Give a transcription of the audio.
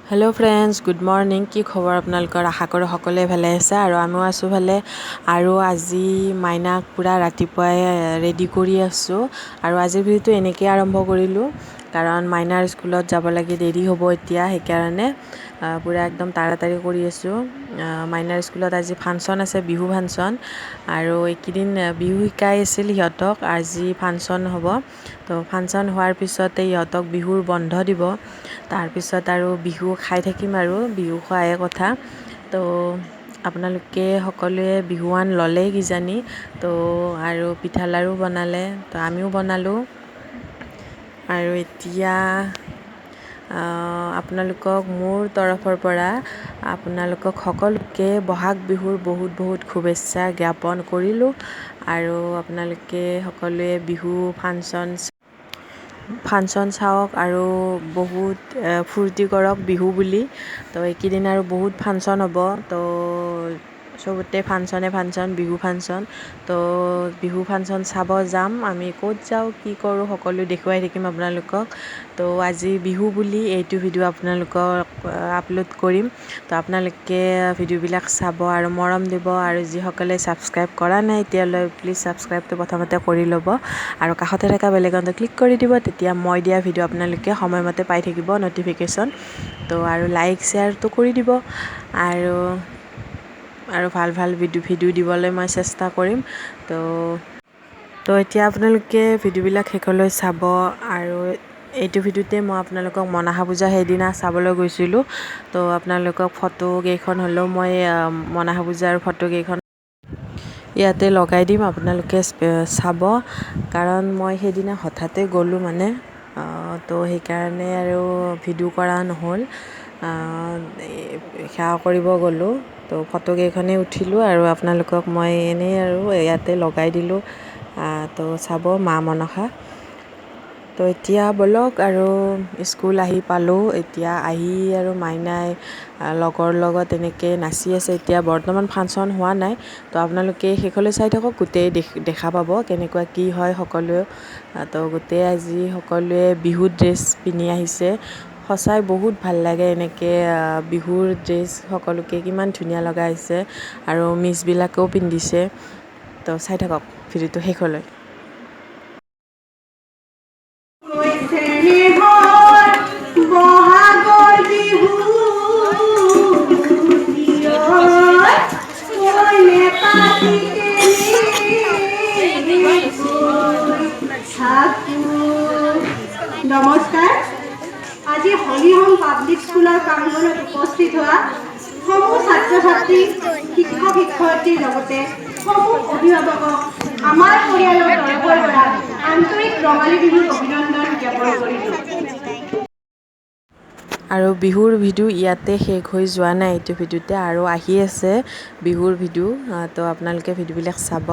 hello friends good morning কি খবৰ আপোনালোকৰ আশা কৰোঁ সকলোৱে ভালে আছে আৰু আমিও আছোঁ ভালে আৰু আজি মাইনাক পুৰা ৰাতিপুৱাই ৰেডি কৰি আছোঁ আৰু আজিৰ ভিডিঅ'টো এনেকৈ আৰম্ভ কৰিলোঁ কাৰণ মাইনাৰ স্কুলত যাব লাগে দেৰি হ'ব এতিয়া সেইকাৰণে পুৰা একদম তাড়াতাড়ি কৰি আছোঁ মাইনাৰ স্কুলত আজি ফাংচন আছে বিহু ফাংচন আৰু এইকেইদিন বিহু শিকাই আছিল সিহঁতক আজি ফাংচন হ'ব তো ফাংচন হোৱাৰ পিছতে সিহঁতক বিহুৰ বন্ধ দিব তাৰপিছত আৰু বিহু খাই থাকিম আৰু বিহু খোৱাহে কথা তো আপোনালোকে সকলোৱে বিহুৱান ল'লেই কিজানি তো আৰু পিঠা লাড়ু বনালে তো আমিও বনালোঁ আৰু এতিয়া আপোনালোকক মোৰ তৰফৰ পৰা আপোনালোকক সকলোকে বহাগ বিহুৰ বহুত বহুত শুভেচ্ছা জ্ঞাপন কৰিলোঁ আৰু আপোনালোকে সকলোৱে বিহু ফাংচন চাওক আৰু বহুত ফূৰ্তি কৰক বিহু বুলি তো এইকেইদিন আৰু বহুত ফাংচন হ'ব তো চবতে ফাংচন বিহু ফাংচন তো বিহু ফাংচন চাব যাম আমি ক'ত যাওঁ কি কৰোঁ সকলো দেখুৱাই থাকিম আপোনালোকক তো আজি বিহু বুলি এইটো ভিডিঅ' আপোনালোকক আপলোড কৰিম তো আপোনালোকে ভিডিঅ'বিলাক চাব আৰু মৰম দিব আৰু যিসকলে ছাবস্ক্ৰাইব কৰা নাই এতিয়ালৈ প্লিজ ছাবস্ক্ৰাইবটো প্ৰথমতে কৰি ল'ব আৰু কাষতে থকা বেল আইকনটো ক্লিক কৰি দিব তেতিয়া মই দিয়া ভিডিঅ' আপোনালোকে সময়মতে পাই থাকিব ন'টিফিকেশ্যন তো আৰু লাইক শ্বেয়াৰটো কৰি দিব আৰু ভাল ভাল ভিডিঅ' দিবলৈ মই চেষ্টা কৰিম তো এতিয়া আপোনালোকে ভিডিঅ'বিলাক শেষলৈ চাব আৰু এইটো ভিডিঅ'তে মই আপোনালোকক মনসা পূজা সেইদিনা চাবলৈ গৈছিলোঁ তো আপোনালোকক ফটোকেইখন হ'লেও মই মনসা পূজাৰ ফটোকেইখন ইয়াতে লগাই দিম আপোনালোকে চাব কাৰণ মই সেইদিনা হঠাতে গ'লোঁ মানে তো সেইকাৰণে আৰু ভিডিঅ' কৰা নহ'ল সেৱা কৰিব গ'লোঁ তো ফটোকেইখনেই উঠিলোঁ আৰু আপোনালোকক মই এনেই আৰু ইয়াতে লগাই দিলোঁ তো চাব মা মনসা তো এতিয়া ব'লক আৰু স্কুল আহি পালোঁ এতিয়া আহি আৰু মাইনাই লগৰ লগত এনেকৈ নাচি আছে এতিয়া বৰ্তমান ফাংচন হোৱা নাই তো আপোনালোকে শেষলৈ চাই থাকক গোটেই দেখা পাব কেনেকুৱা কি হয় সকলোৱে তো গোটেই আজি সকলোৱে বিহুৰ ড্ৰেছ পিন্ধি আহিছে সঁচাই বহুত ভাল লাগে এনেকৈ বিহুৰ ড্ৰেছ সকলোকে কিমান ধুনীয়া লগা হৈছে আৰু মিছবিলাকেও পিন্ধিছে তো চাই থাকক ভিডিঅ'টো শেষলৈ নমস্কাৰ আজি হলিহম পাব্লিক স্কুলৰ প্ৰাংগণত উপস্থিত হোৱা সমূহ ছাত্ৰ ছাত্ৰী শিক্ষক শিক্ষয়িত্ৰীৰ লগতে সমূহ অভিভাৱকক আমাৰ পৰিয়ালৰ তৰফৰ পৰা আন্তৰিক ৰঙালী বিহুৰ অভিনন্দন জ্ঞাপন কৰিলোঁ আৰু বিহুৰ ভিডিঅ' ইয়াতে শেষ হৈ যোৱা নাই এইটো ভিডিঅ'তে আৰু আহি আছে বিহুৰ ভিডিঅ' তো আপোনালোকে ভিডিঅ'বিলাক চাব